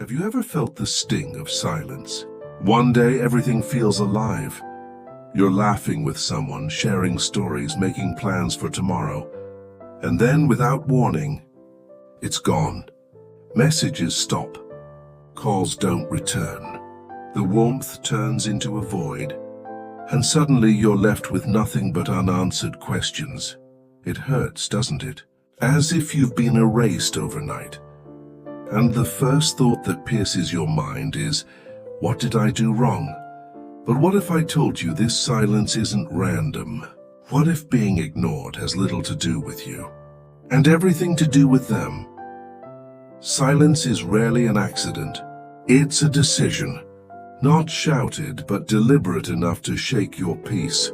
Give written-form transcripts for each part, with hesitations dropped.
Have you ever felt the sting of silence? One day everything feels alive. You're laughing with someone, sharing stories, making plans for tomorrow. And then, without warning, it's gone. Messages stop. Calls don't return. The warmth turns into a void. And suddenly you're left with nothing but unanswered questions. It hurts, doesn't it? As if you've been erased overnight. And the first thought that pierces your mind is, what did I do wrong? But what if I told you this silence isn't random? What if being ignored has little to do with you, and everything to do with them? Silence is rarely an accident. It's a decision, not shouted, but deliberate enough to shake your peace.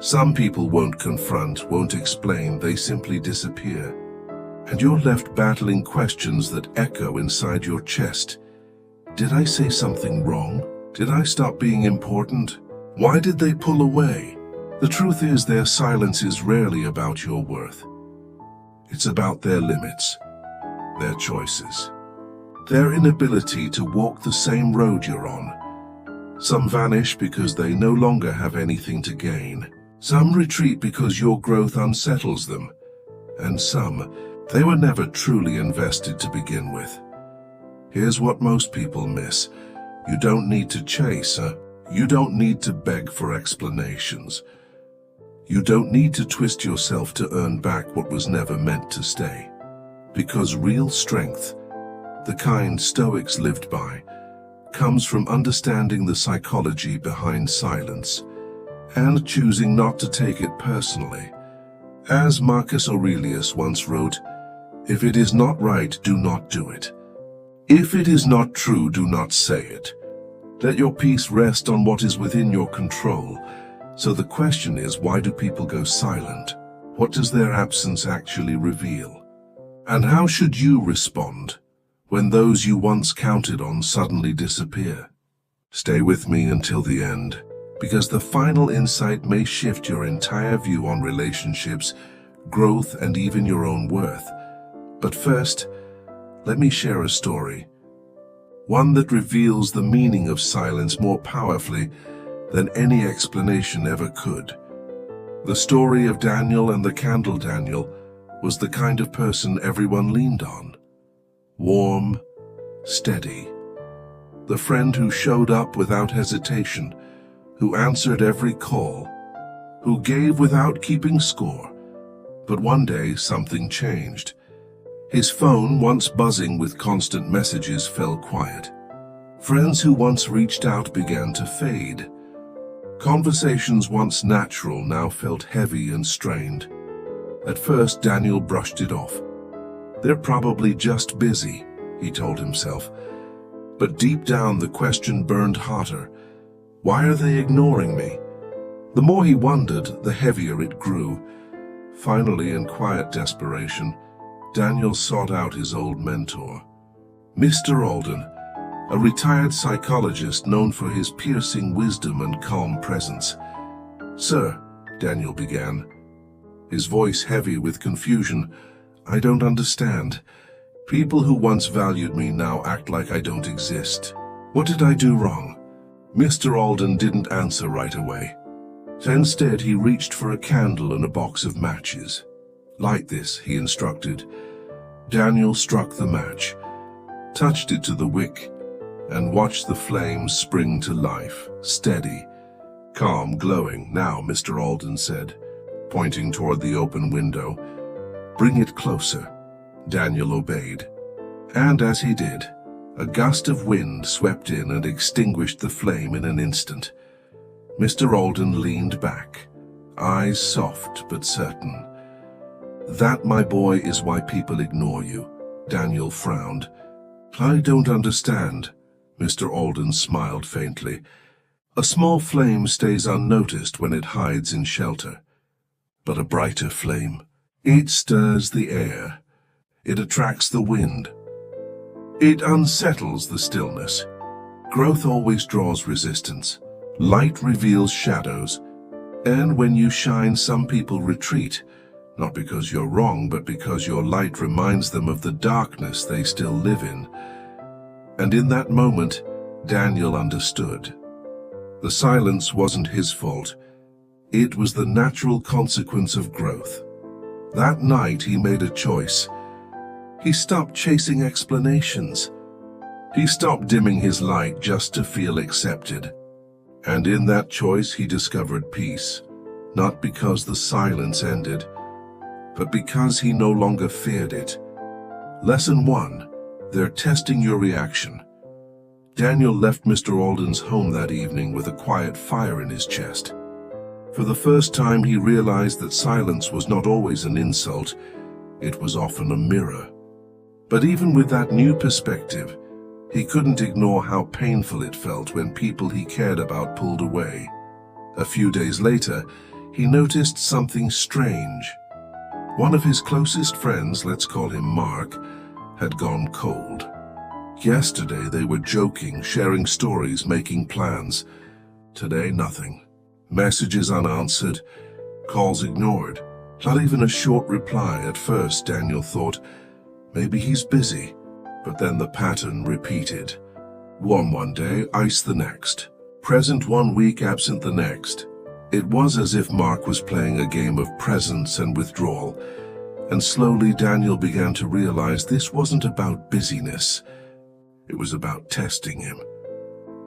Some people won't confront, won't explain, they simply disappear. And you're left battling questions that echo inside your chest. Did I say something wrong? Did I stop being important? Why did they pull away? The truth is, their silence is rarely about your worth. It's about their limits, their choices, their inability to walk the same road you're on. Some vanish because they no longer have anything to gain. Some retreat because your growth unsettles them. And some, they were never truly invested to begin with. Here's what most people miss. You don't need to chase. You don't need to beg for explanations. You don't need to twist yourself to earn back what was never meant to stay. Because real strength, the kind Stoics lived by, comes from understanding the psychology behind silence and choosing not to take it personally. As Marcus Aurelius once wrote, "If it is not right, do not do it. If it is not true, do not say it. Let your peace rest on what is within your control." So the question is, why do people go silent? What does their absence actually reveal? And how should you respond when those you once counted on suddenly disappear? Stay with me until the end, because the final insight may shift your entire view on relationships, growth, and even your own worth. But first, let me share a story. One that reveals the meaning of silence more powerfully than any explanation ever could. The story of Daniel and the candle. Daniel was the kind of person everyone leaned on. Warm, steady. The friend who showed up without hesitation, who answered every call, who gave without keeping score. But one day something changed. His phone, once buzzing with constant messages, fell quiet. Friends who once reached out began to fade. Conversations once natural now felt heavy and strained. At first, Daniel brushed it off. "They're probably just busy," he told himself. But deep down, the question burned hotter. Why are they ignoring me? The more he wondered, the heavier it grew. Finally, in quiet desperation, Daniel sought out his old mentor, Mr. Alden, a retired psychologist known for his piercing wisdom and calm presence. "Sir," Daniel began, his voice heavy with confusion, "I don't understand. People who once valued me now act like I don't exist. What did I do wrong?" Mr. Alden didn't answer right away. Instead, he reached for a candle and a box of matches. "Light this," he instructed. Daniel struck the match, touched it to the wick, and watched the flames spring to life, steady, calm, glowing. "Now," Mr. Alden said, pointing toward the open window. "Bring it closer." Daniel obeyed. And as he did, a gust of wind swept in and extinguished the flame in an instant. Mr. Alden leaned back, eyes soft but certain. "That, my boy, is why people ignore you." Daniel frowned. "I don't understand." Mr. Alden smiled faintly. "A small flame stays unnoticed when it hides in shelter. But a brighter flame, it stirs the air. It attracts the wind. It unsettles the stillness. Growth always draws resistance. Light reveals shadows. And when you shine, some people retreat, not because you're wrong, but because your light reminds them of the darkness they still live in. And in that moment, Daniel understood. The silence wasn't his fault. It was the natural consequence of growth. That night he made a choice. He stopped chasing explanations. He stopped dimming his light just to feel accepted. And in that choice he discovered peace, not because the silence ended, but because he no longer feared it. Lesson 1. They're testing your reaction. Daniel left Mr. Alden's home that evening with a quiet fire in his chest. For the first time he realized that silence was not always an insult, it was often a mirror. But even with that new perspective, he couldn't ignore how painful it felt when people he cared about pulled away. A few days later, he noticed something strange. One of his closest friends, let's call him Mark, had gone cold. Yesterday they were joking, sharing stories, making plans. Today, nothing. Messages unanswered, calls ignored. Not even a short reply. At first, Daniel thought, maybe he's busy. But then the pattern repeated. Warm one day, ice the next. Present one week, absent the next. It was as if Mark was playing a game of presence and withdrawal. And slowly Daniel began to realize this wasn't about busyness. It was about testing him.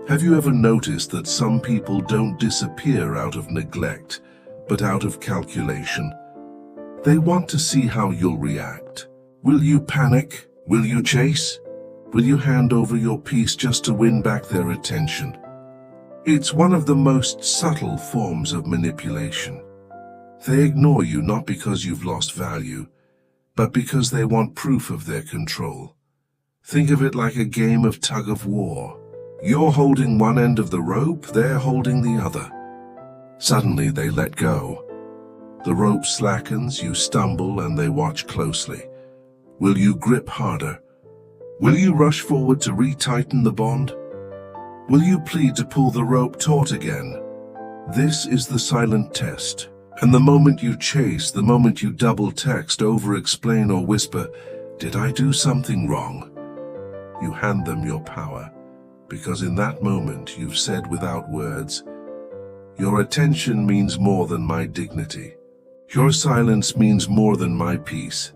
Have you ever noticed that some people don't disappear out of neglect, but out of calculation? They want to see how you'll react. Will you panic? Will you chase? Will you hand over your peace just to win back their attention? It's one of the most subtle forms of manipulation. They ignore you not because you've lost value, but because they want proof of their control. Think of it like a game of tug-of-war. You're holding one end of the rope, they're holding the other. Suddenly they let go. The rope slackens, you stumble, and they watch closely. Will you grip harder? Will you rush forward to retighten the bond? Will you plead to pull the rope taut again? This is the silent test. And the moment you chase, the moment you double-text, over-explain, or whisper, "Did I do something wrong?" you hand them your power, because in that moment you've said without words, "Your attention means more than my dignity. Your silence means more than my peace."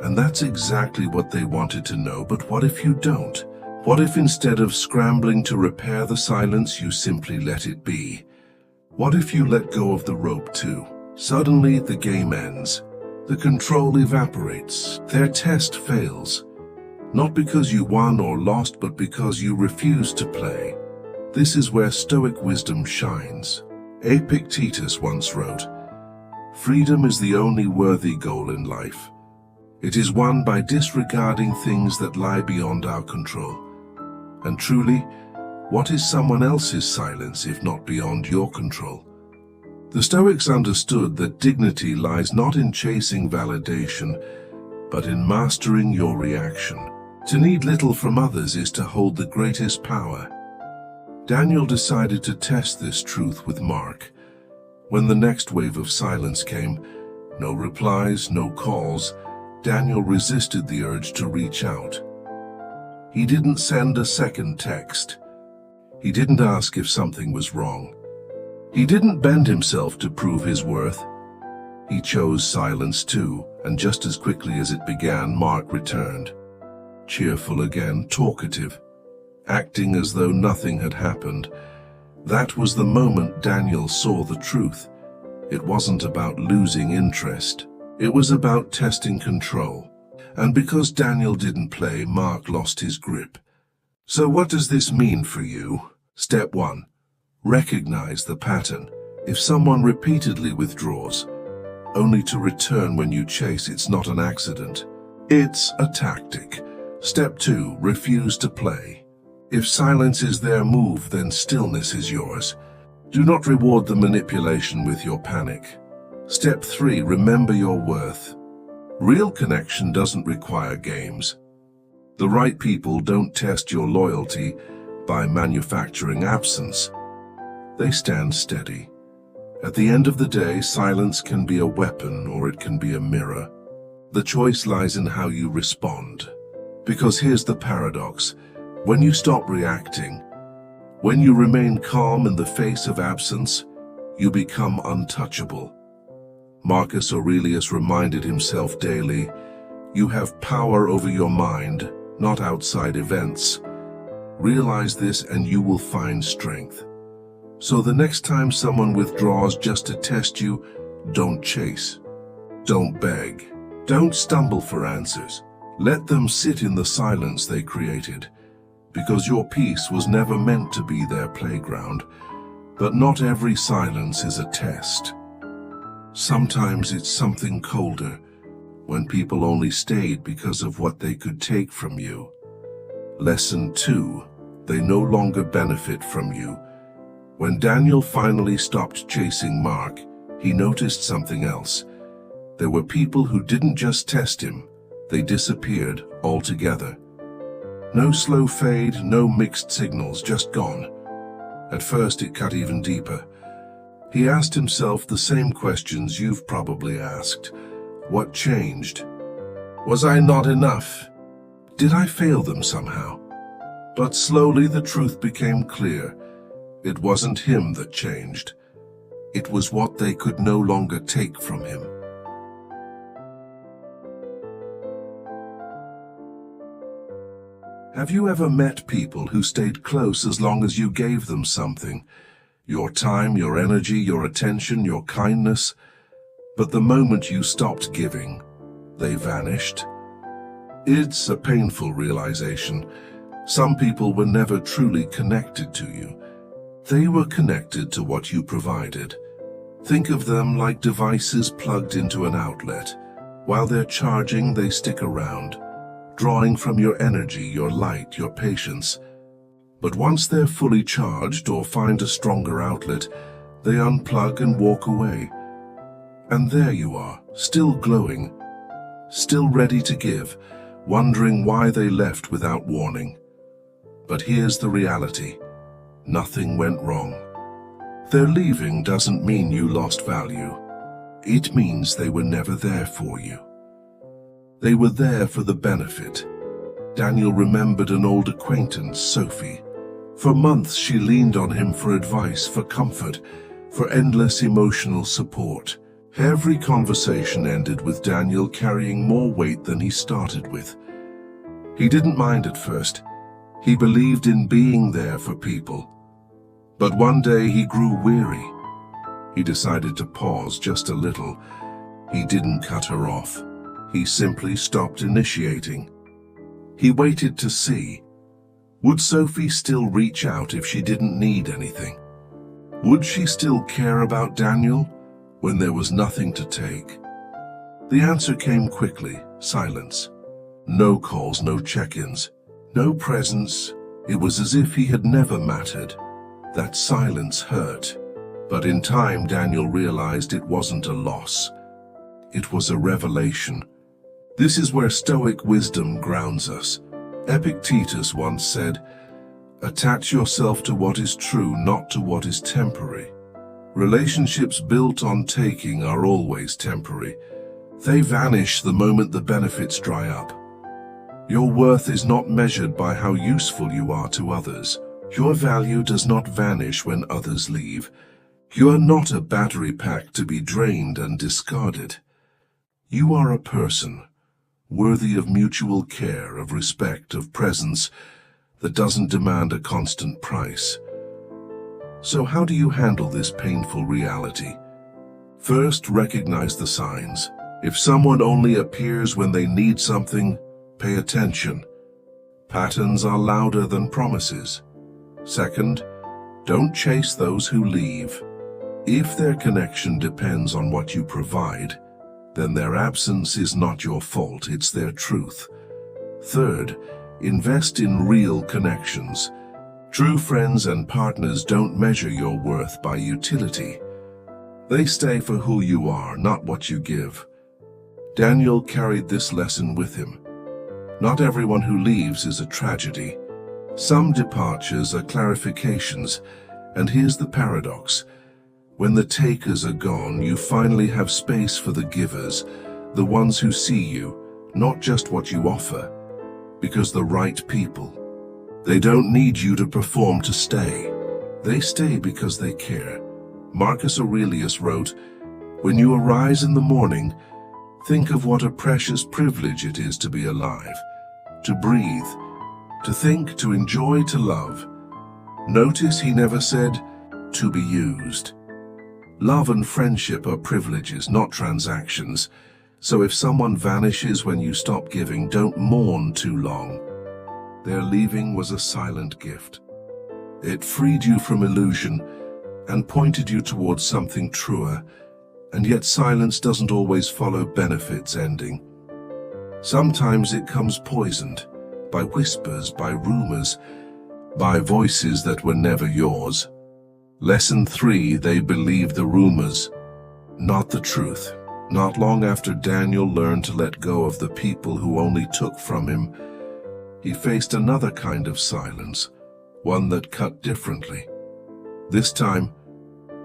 And that's exactly what they wanted to know. But what if you don't? What if instead of scrambling to repair the silence, you simply let it be? What if you let go of the rope too? Suddenly the game ends. The control evaporates. Their test fails. Not because you won or lost, but because you refused to play. This is where Stoic wisdom shines. Epictetus once wrote, "Freedom is the only worthy goal in life. It is won by disregarding things that lie beyond our control." And truly, what is someone else's silence if not beyond your control? The Stoics understood that dignity lies not in chasing validation, but in mastering your reaction. To need little from others is to hold the greatest power. Daniel decided to test this truth with Mark. When the next wave of silence came, no replies, no calls, Daniel resisted the urge to reach out. He didn't send a second text. He didn't ask if something was wrong. He didn't bend himself to prove his worth. He chose silence too, and just as quickly as it began, Mark returned. Cheerful again, talkative, acting as though nothing had happened. That was the moment Daniel saw the truth. It wasn't about losing interest. It was about testing control. And because Daniel didn't play, Mark lost his grip. So what does this mean for you? Step 1. Recognize the pattern. If someone repeatedly withdraws, only to return when you chase, it's not an accident. It's a tactic. Step 2. Refuse to play. If silence is their move, then stillness is yours. Do not reward the manipulation with your panic. Step 3. Remember your worth. Real connection doesn't require games. The right people don't test your loyalty by manufacturing absence. They stand steady. At the end of the day, silence can be a weapon or it can be a mirror. The choice lies in how you respond. Because here's the paradox. When you stop reacting, when you remain calm in the face of absence, you become untouchable. Marcus Aurelius reminded himself daily, "You have power over your mind, not outside events. Realize this and you will find strength." So the next time someone withdraws just to test you, don't chase. Don't beg. Don't stumble for answers. Let them sit in the silence they created, because your peace was never meant to be their playground. But not every silence is a test. Sometimes it's something colder, when people only stayed because of what they could take from you. Lesson 2. They no longer benefit from you. When Daniel finally stopped chasing Mark, he noticed something else. There were people who didn't just test him, they disappeared altogether. No slow fade, no mixed signals, just gone. At first it cut even deeper. He asked himself the same questions you've probably asked. What changed? Was I not enough? Did I fail them somehow? But slowly the truth became clear. It wasn't him that changed. It was what they could no longer take from him. Have you ever met people who stayed close as long as you gave them something? Your time, your energy, your attention, your kindness. But the moment you stopped giving, they vanished. It's a painful realization. Some people were never truly connected to you. They were connected to what you provided. Think of them like devices plugged into an outlet. While they're charging, they stick around, drawing from your energy, your light, your patience. But once they're fully charged or find a stronger outlet, they unplug and walk away. And there you are, still glowing, still ready to give, wondering why they left without warning. But here's the reality. Nothing went wrong. Their leaving doesn't mean you lost value. It means they were never there for you. They were there for the benefit. Daniel remembered an old acquaintance, Sophie. For months she leaned on him for advice, for comfort, for endless emotional support. Every conversation ended with Daniel carrying more weight than he started with. He didn't mind at first. He believed in being there for people. But one day he grew weary. He decided to pause just a little. He didn't cut her off. He simply stopped initiating. He waited to see. Would Sophie still reach out if she didn't need anything? Would she still care about Daniel when there was nothing to take? The answer came quickly: silence. No calls, no check-ins, no presence. It was as if he had never mattered. That silence hurt. But in time, Daniel realized it wasn't a loss. It was a revelation. This is where Stoic wisdom grounds us. Epictetus once said, "Attach yourself to what is true, not to what is temporary." Relationships built on taking are always temporary. They vanish the moment the benefits dry up. Your worth is not measured by how useful you are to others. Your value does not vanish when others leave. You are not a battery pack to be drained and discarded. You are a person, worthy of mutual care, of respect, of presence, that doesn't demand a constant price. So how do you handle this painful reality? First, recognize the signs. If someone only appears when they need something, pay attention. Patterns are louder than promises. Second, don't chase those who leave. If their connection depends on what you provide, then their absence is not your fault, it's their truth. Third, invest in real connections. True friends and partners don't measure your worth by utility. They stay for who you are, not what you give. Daniel carried this lesson with him. Not everyone who leaves is a tragedy. Some departures are clarifications, and here's the paradox. When the takers are gone, you finally have space for the givers, the ones who see you, not just what you offer, because the right people, They don't need you to perform to stay. They stay because they care. Marcus Aurelius wrote, "When you arise in the morning, think of what a precious privilege it is to be alive, to breathe, to think, to enjoy, to love." Notice he never said, "to be used." Love and friendship are privileges, not transactions. So if someone vanishes when you stop giving, don't mourn too long. Their leaving was a silent gift. It freed you from illusion and pointed you towards something truer. And yet silence doesn't always follow benefits ending. Sometimes it comes poisoned by whispers, by rumors, by voices that were never yours. Lesson 3, they believed the rumors, not the truth. Not long after Daniel learned to let go of the people who only took from him, he faced another kind of silence, one that cut differently. This time,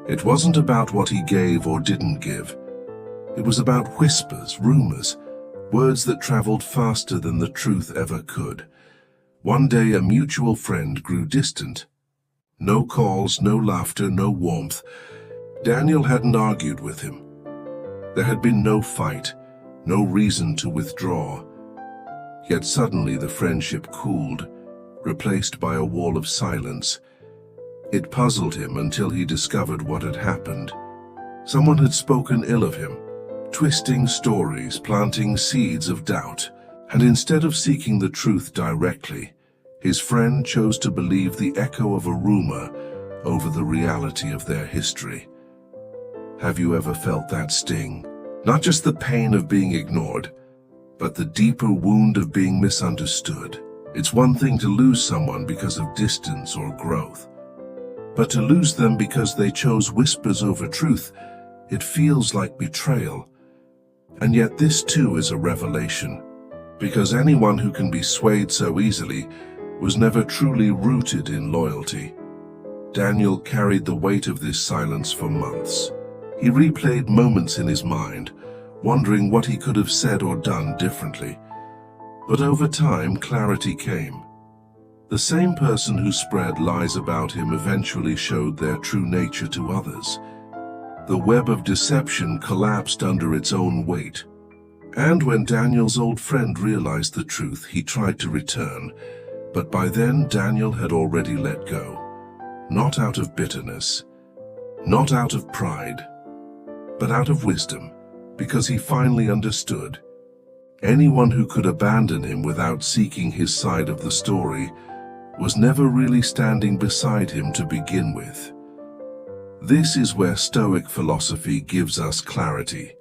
it wasn't about what he gave or didn't give. It was about whispers, rumors, words that traveled faster than the truth ever could. One day a mutual friend grew distant. No calls, no laughter, no warmth. Daniel hadn't argued with him. There had been no fight, no reason to withdraw. Yet suddenly the friendship cooled, replaced by a wall of silence. It puzzled him until he discovered what had happened. Someone had spoken ill of him, twisting stories, planting seeds of doubt. And instead of seeking the truth directly, his friend chose to believe the echo of a rumor over the reality of their history. Have you ever felt that sting? Not just the pain of being ignored, but the deeper wound of being misunderstood. It's one thing to lose someone because of distance or growth, but to lose them because they chose whispers over truth, it feels like betrayal. And yet this too is a revelation, because anyone who can be swayed so easily was never truly rooted in loyalty. Daniel carried the weight of this silence for months. He replayed moments in his mind, wondering what he could have said or done differently. But over time, clarity came. The same person who spread lies about him eventually showed their true nature to others. The web of deception collapsed under its own weight. And when Daniel's old friend realized the truth, he tried to return. But by then, Daniel had already let go. Not out of bitterness, not out of pride, but out of wisdom, because he finally understood. Anyone who could abandon him without seeking his side of the story was never really standing beside him to begin with. This is where Stoic philosophy gives us clarity.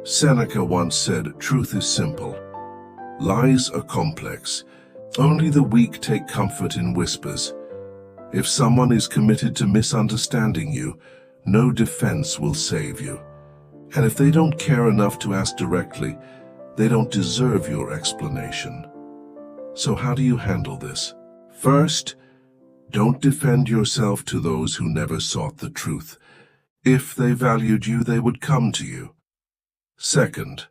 Seneca once said, "Truth is simple. Lies are complex. Only the weak take comfort in whispers. If someone is committed to misunderstanding you, no defense will save you. And if they don't care enough to ask directly, they don't deserve your explanation." So how do you handle this? First, don't defend yourself to those who never sought the truth. If they valued you, they would come to you. Second,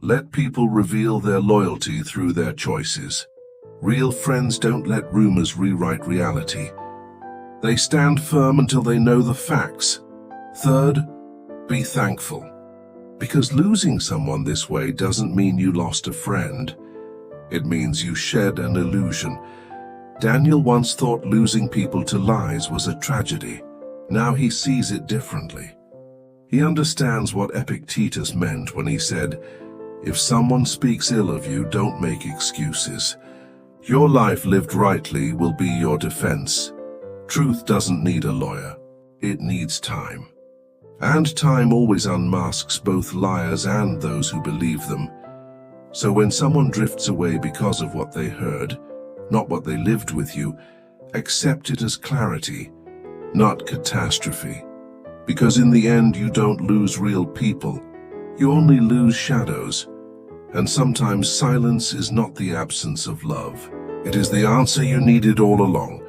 let people reveal their loyalty through their choices. Real friends don't let rumors rewrite reality. They stand firm until they know the facts. Third, be thankful. Because losing someone this way doesn't mean you lost a friend. It means you shed an illusion. Daniel once thought losing people to lies was a tragedy. Now he sees it differently. He understands what Epictetus meant when he said, "If someone speaks ill of you, don't make excuses. Your life lived rightly will be your defense." Truth doesn't need a lawyer. It needs time. And time always unmasks both liars and those who believe them. So when someone drifts away because of what they heard, not what they lived with you, accept it as clarity, not catastrophe. Because in the end, you don't lose real people. You only lose shadows. And sometimes silence is not the absence of love. It is the answer you needed all along.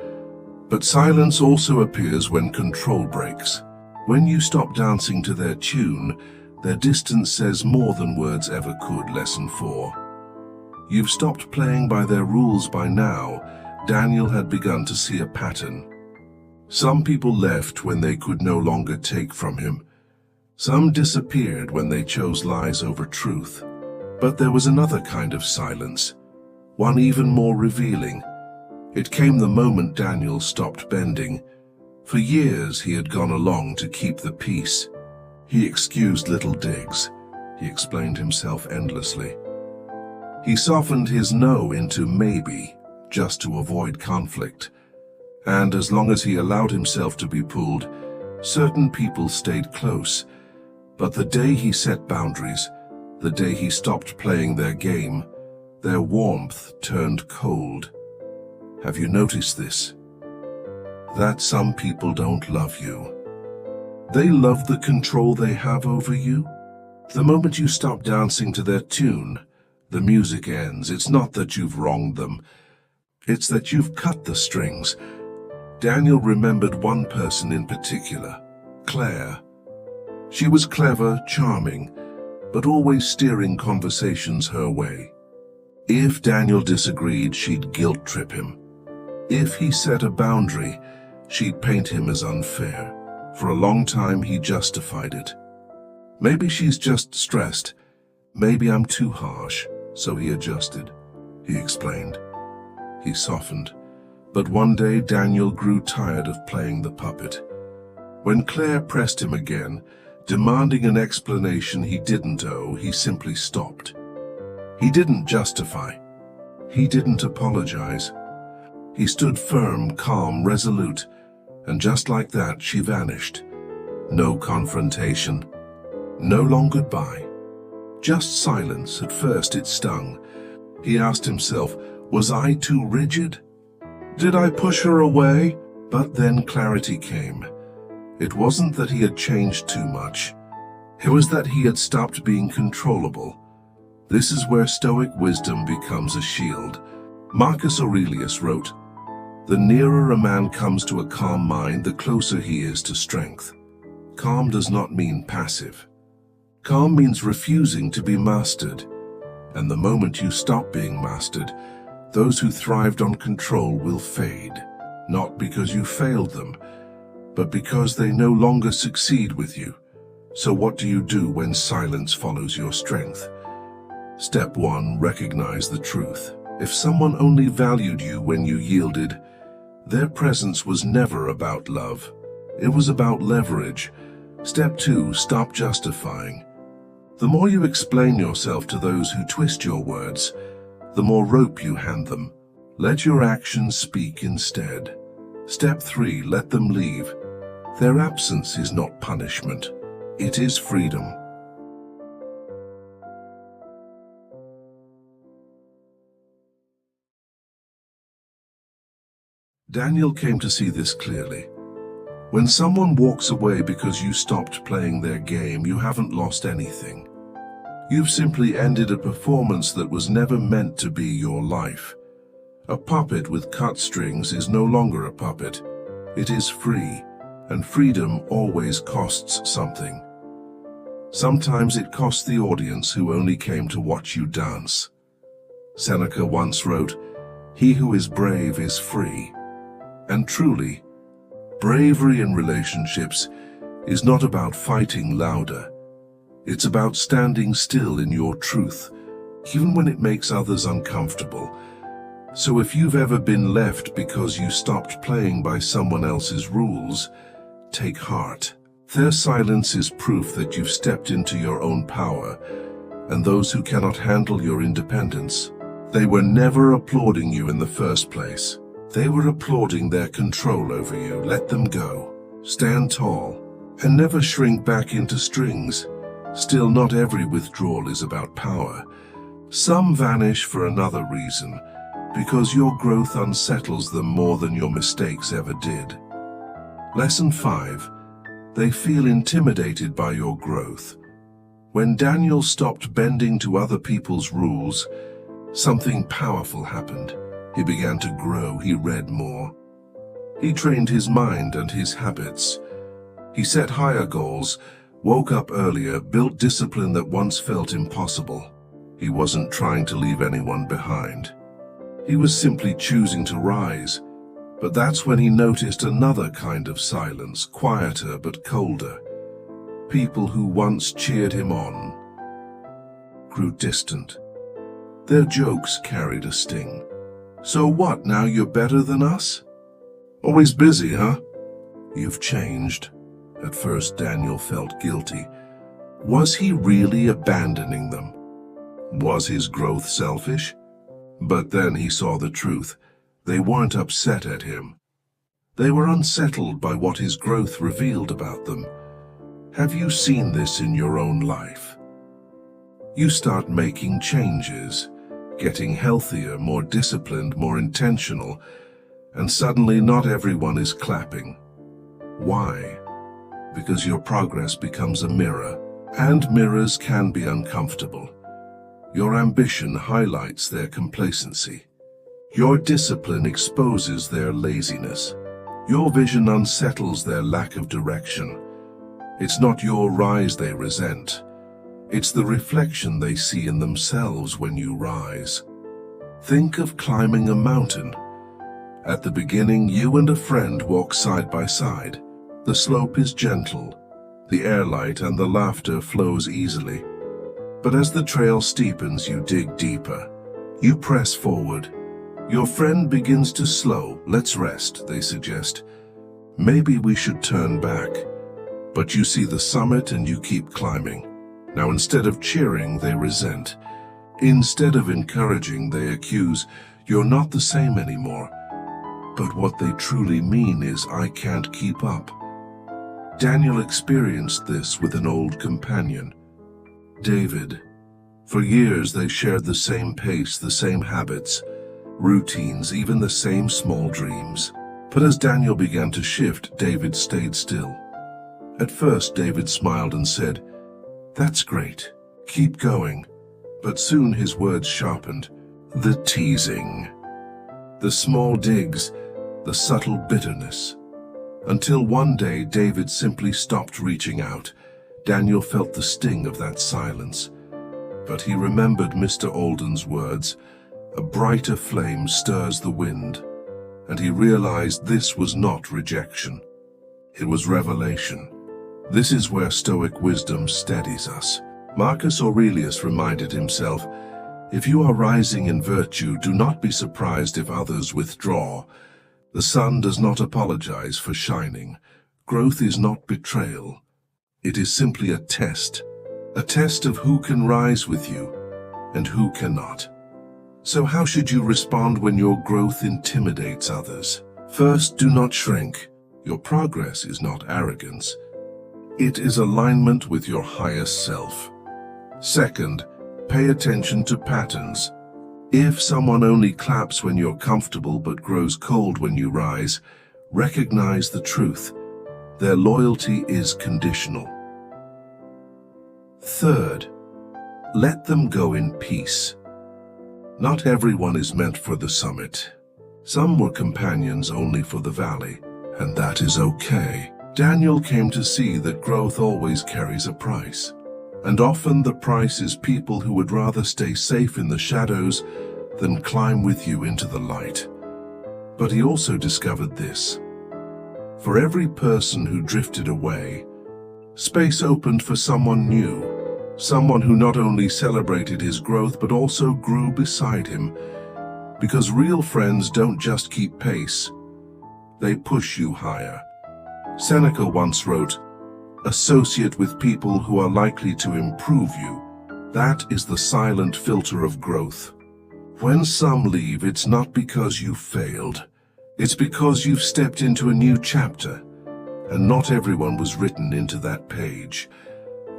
But silence also appears when control breaks. When you stop dancing to their tune, their distance says more than words ever could. Lesson 4. You've stopped playing by their rules by now, Daniel had begun to see a pattern. Some people left when they could no longer take from him. Some disappeared when they chose lies over truth. But there was another kind of silence, one even more revealing. It came the moment Daniel stopped bending. For years he had gone along to keep the peace. He excused little digs. He explained himself endlessly. He softened his no into maybe, just to avoid conflict. And as long as he allowed himself to be pulled, certain people stayed close. But the day he set boundaries, the day he stopped playing their game, their warmth turned cold. Have you noticed this? That some people don't love you. They love the control they have over you. The moment you stop dancing to their tune, the music ends. It's not that you've wronged them. It's that you've cut the strings. Daniel remembered one person in particular, Claire. She was clever, charming, but always steering conversations her way. If Daniel disagreed, she'd guilt-trip him. If he set a boundary, she'd paint him as unfair. For a long time, he justified it. Maybe she's just stressed. Maybe I'm too harsh. So he adjusted. He explained. He softened. But one day, Daniel grew tired of playing the puppet. When Claire pressed him again, demanding an explanation he didn't owe, he simply stopped. He didn't justify. He didn't apologize. He stood firm, calm, resolute, and just like that, she vanished. No confrontation. No long goodbye. Just silence. At first it stung. He asked himself, was I too rigid? Did I push her away? But then clarity came. It wasn't that he had changed too much. It was that he had stopped being controllable. This is where Stoic wisdom becomes a shield. Marcus Aurelius wrote, "The nearer a man comes to a calm mind, the closer he is to strength." Calm does not mean passive. Calm means refusing to be mastered. And the moment you stop being mastered, those who thrived on control will fade, not because you failed them, but because they no longer succeed with you. So what do you do when silence follows your strength? Step 1, recognize the truth. If someone only valued you when you yielded, their presence was never about love. It was about leverage. Step 2, stop justifying. The more you explain yourself to those who twist your words, the more rope you hand them. Let your actions speak instead. Step 3, let them leave. Their absence is not punishment. It is freedom. Daniel came to see this clearly. When someone walks away because you stopped playing their game, you haven't lost anything. You've simply ended a performance that was never meant to be your life. A puppet with cut strings is no longer a puppet. It is free, and freedom always costs something. Sometimes it costs the audience who only came to watch you dance. Seneca once wrote, "He who is brave is free." And truly, bravery in relationships is not about fighting louder. It's about standing still in your truth, even when it makes others uncomfortable. So if you've ever been left because you stopped playing by someone else's rules, take heart. Their silence is proof that you've stepped into your own power, and those who cannot handle your independence, they were never applauding you in the first place. They were applauding their control over you. Let them go. Stand tall, and never shrink back into strings. Still, not every withdrawal is about power. Some vanish for another reason, because your growth unsettles them more than your mistakes ever did. Lesson 5. They feel intimidated by your growth. When Daniel stopped bending to other people's rules, something powerful happened. He began to grow. He read more. He trained his mind and his habits. He set higher goals, woke up earlier, built discipline that once felt impossible. He wasn't trying to leave anyone behind. He was simply choosing to rise. But that's when he noticed another kind of silence, quieter but colder. People who once cheered him on grew distant. Their jokes carried a sting. "So what, now you're better than us? Always busy, huh? You've changed." At first, Daniel felt guilty. Was he really abandoning them? Was his growth selfish? But then he saw the truth. They weren't upset at him. They were unsettled by what his growth revealed about them. Have you seen this in your own life? You start making changes, getting healthier, more disciplined, more intentional, and suddenly not everyone is clapping. Why? Because your progress becomes a mirror, and mirrors can be uncomfortable. Your ambition highlights their complacency. Your discipline exposes their laziness. Your vision unsettles their lack of direction. It's not your rise they resent. It's the reflection they see in themselves when you rise. Think of climbing a mountain. At the beginning, you and a friend walk side by side. The slope is gentle. The air light and the laughter flows easily. But as the trail steepens, you dig deeper. You press forward. Your friend begins to slow. "Let's rest," they suggest. "Maybe we should turn back." But you see the summit and you keep climbing. Now instead of cheering, they resent. Instead of encouraging, they accuse. "You're not the same anymore." But what they truly mean is, "I can't keep up." Daniel experienced this with an old companion, David. For years they shared the same pace, the same habits, routines, even the same small dreams. But as Daniel began to shift, David stayed still. At first, David smiled and said, "That's great. Keep going." But soon his words sharpened. The teasing, the small digs, the subtle bitterness. Until one day, David simply stopped reaching out. Daniel felt the sting of that silence. But he remembered Mr. Alden's words, "A brighter flame stirs the wind." And he realized this was not rejection. It was revelation. This is where Stoic wisdom steadies us. Marcus Aurelius reminded himself, "If you are rising in virtue, do not be surprised if others withdraw. The sun does not apologize for shining. Growth is not betrayal. It is simply a test of who can rise with you and who cannot." So how should you respond when your growth intimidates others? First, do not shrink. Your progress is not arrogance. It is alignment with your highest self. Second, pay attention to patterns. If someone only claps when you're comfortable but grows cold when you rise, recognize the truth. Their loyalty is conditional. Third, let them go in peace. Not everyone is meant for the summit. Some were companions only for the valley, and that is okay. Daniel came to see that growth always carries a price. And often the price is people who would rather stay safe in the shadows than climb with you into the light. But he also discovered this. For every person who drifted away, space opened for someone new. Someone who not only celebrated his growth but also grew beside him. Because real friends don't just keep pace, they push you higher. Seneca once wrote, "Associate with people who are likely to improve you. That is the silent filter of growth." When some leave, it's not because you failed. It's because you've stepped into a new chapter, and not everyone was written into that page.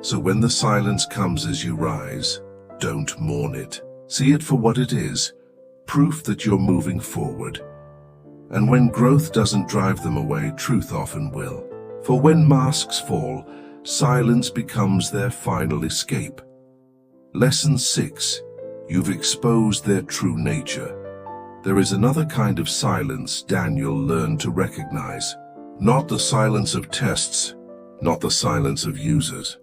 So when the silence comes as you rise, don't mourn it. See it for what it is, proof that you're moving forward. And when growth doesn't drive them away, truth often will. For when masks fall, silence becomes their final escape. Lesson 6. You've exposed their true nature. There is another kind of silence Daniel learned to recognize. Not the silence of tests, not the silence of users.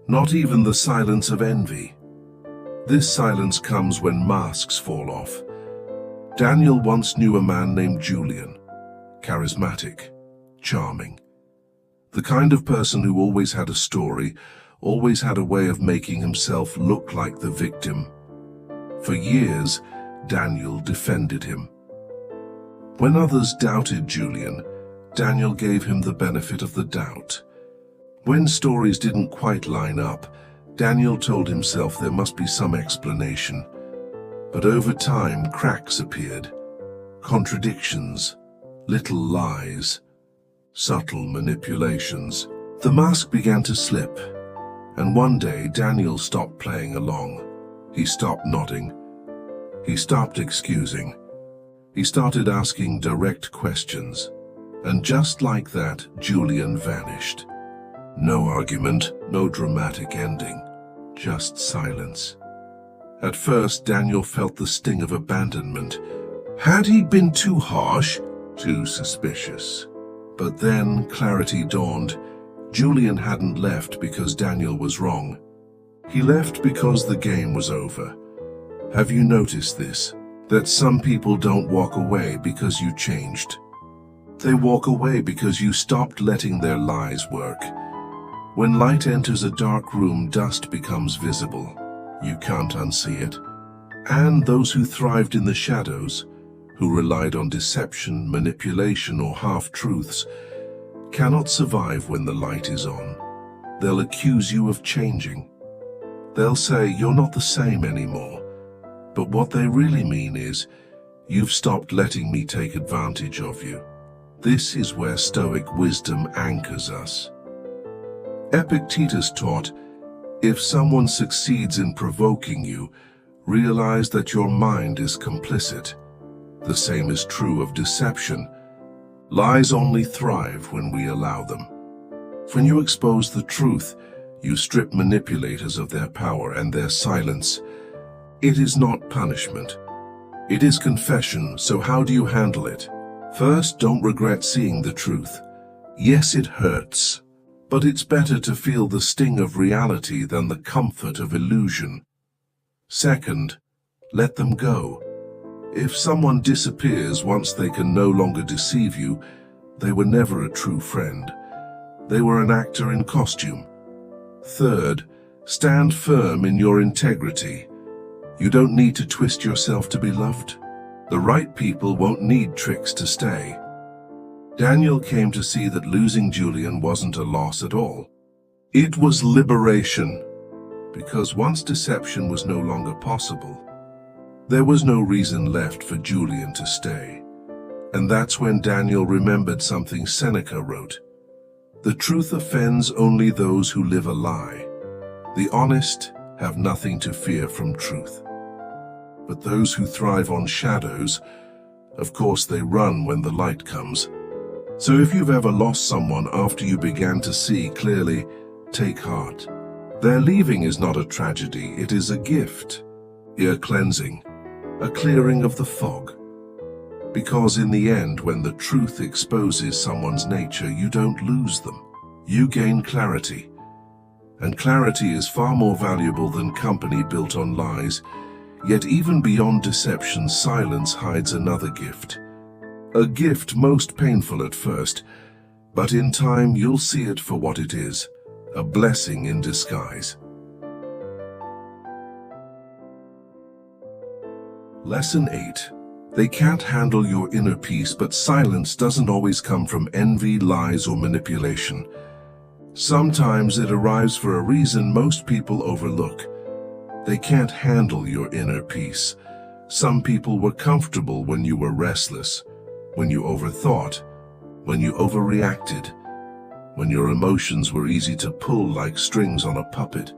Not even the silence of envy. This silence comes when masks fall off. Daniel once knew a man named Julian, charismatic, charming. The kind of person who always had a story, always had a way of making himself look like the victim. For years, Daniel defended him. When others doubted Julian, Daniel gave him the benefit of the doubt. When stories didn't quite line up, Daniel told himself there must be some explanation. But over time, cracks appeared. Contradictions, little lies, subtle manipulations. The mask began to slip, and one day Daniel stopped playing along. He stopped nodding. He stopped excusing. He started asking direct questions. And just like that, Julian vanished. No argument, no dramatic ending, just silence. At first, Daniel felt the sting of abandonment. Had he been too harsh, too suspicious? But then clarity dawned. Julian hadn't left because Daniel was wrong. He left because the game was over. Have you noticed this? That some people don't walk away because you changed. They walk away because you stopped letting their lies work. When light enters a dark room, dust becomes visible. You can't unsee it. And those who thrived in the shadows, who relied on deception, manipulation, or half-truths, cannot survive when the light is on. They'll accuse you of changing. They'll say you're not the same anymore. But what they really mean is, you've stopped letting me take advantage of you. This is where Stoic wisdom anchors us. Epictetus taught, if someone succeeds in provoking you, realize that your mind is complicit. The same is true of deception. Lies only thrive when we allow them. When you expose the truth, you strip manipulators of their power and their silence. It is not punishment. It is confession, so how do you handle it? First, don't regret seeing the truth. Yes, it hurts, but it's better to feel the sting of reality than the comfort of illusion. Second, let them go. If someone disappears once they can no longer deceive you, they were never a true friend. They were an actor in costume. Third, stand firm in your integrity. You don't need to twist yourself to be loved. The right people won't need tricks to stay. Daniel came to see that losing Julian wasn't a loss at all. It was liberation, because once deception was no longer possible, there was no reason left for Julian to stay. And that's when Daniel remembered something Seneca wrote. The truth offends only those who live a lie. The honest have nothing to fear from truth. But those who thrive on shadows, of course they run when the light comes. So if you've ever lost someone after you began to see clearly, take heart. Their leaving is not a tragedy, it is a gift, a cleansing, a clearing of the fog. Because in the end, when the truth exposes someone's nature, you don't lose them. You gain clarity. And clarity is far more valuable than company built on lies. Yet even beyond deception, silence hides another gift. A gift most painful at first, but in time you'll see it for what it is, a blessing in disguise. Lesson 8. They can't handle your inner peace, but silence doesn't always come from envy, lies, or manipulation. Sometimes it arrives for a reason most people overlook. They can't handle your inner peace. Some people were comfortable when you were restless, when you overthought, when you overreacted, when your emotions were easy to pull like strings on a puppet.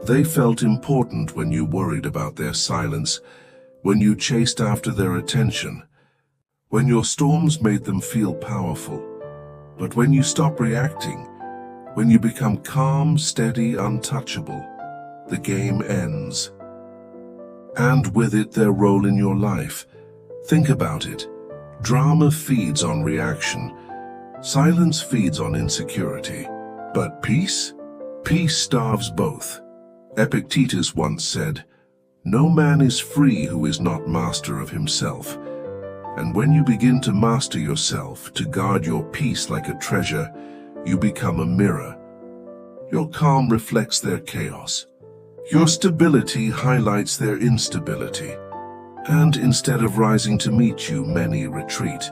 They felt important when you worried about their silence, when you chased after their attention, when your storms made them feel powerful. But when you stop reacting, when you become calm, steady, untouchable, the game ends. And with it, their role in your life. Think about it. Drama feeds on reaction. Silence feeds on insecurity. But peace? Peace starves both. Epictetus once said, "No man is free who is not master of himself." And when you begin to master yourself, to guard your peace like a treasure, you become a mirror. Your calm reflects their chaos. Your stability highlights their instability. And instead of rising to meet you, many retreat,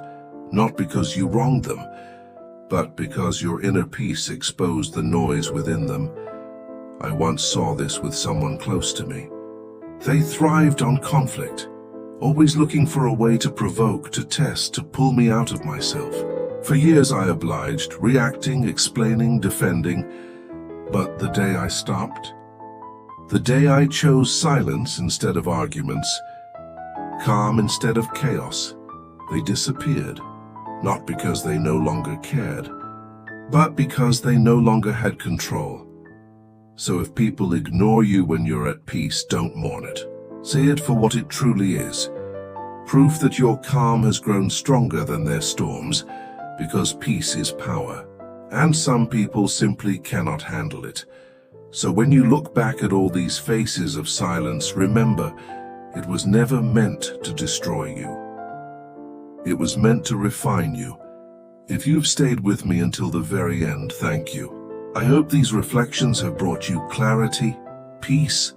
not because you wronged them, but because your inner peace exposed the noise within them. I once saw this with someone close to me. They thrived on conflict, always looking for a way to provoke, to test, to pull me out of myself. For years I obliged, reacting, explaining, defending. But the day I stopped, the day I chose silence instead of arguments, calm instead of chaos, they disappeared. Not because they no longer cared, but because they no longer had control. So if people ignore you when you're at peace, don't mourn it. See it for what it truly is. Proof that your calm has grown stronger than their storms, because peace is power. And some people simply cannot handle it. So when you look back at all these faces of silence, remember, it was never meant to destroy you. It was meant to refine you. If you've stayed with me until the very end, thank you. I hope these reflections have brought you clarity, peace,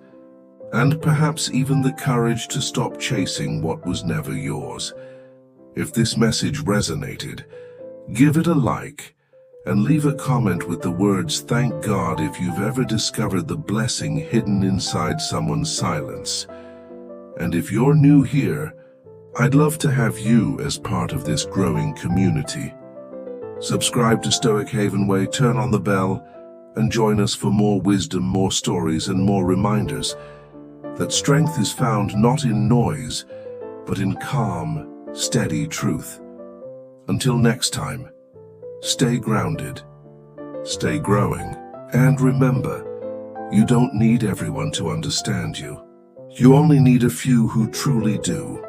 and perhaps even the courage to stop chasing what was never yours. If this message resonated, give it a like and leave a comment with the words, "Thank God," if you've ever discovered the blessing hidden inside someone's silence. And if you're new here, I'd love to have you as part of this growing community. Subscribe to Stoic Havenway, turn on the bell, and join us for more wisdom, more stories, and more reminders that strength is found not in noise, but in calm, steady truth. Until next time, stay grounded, stay growing, and remember, you don't need everyone to understand you. You only need a few who truly do.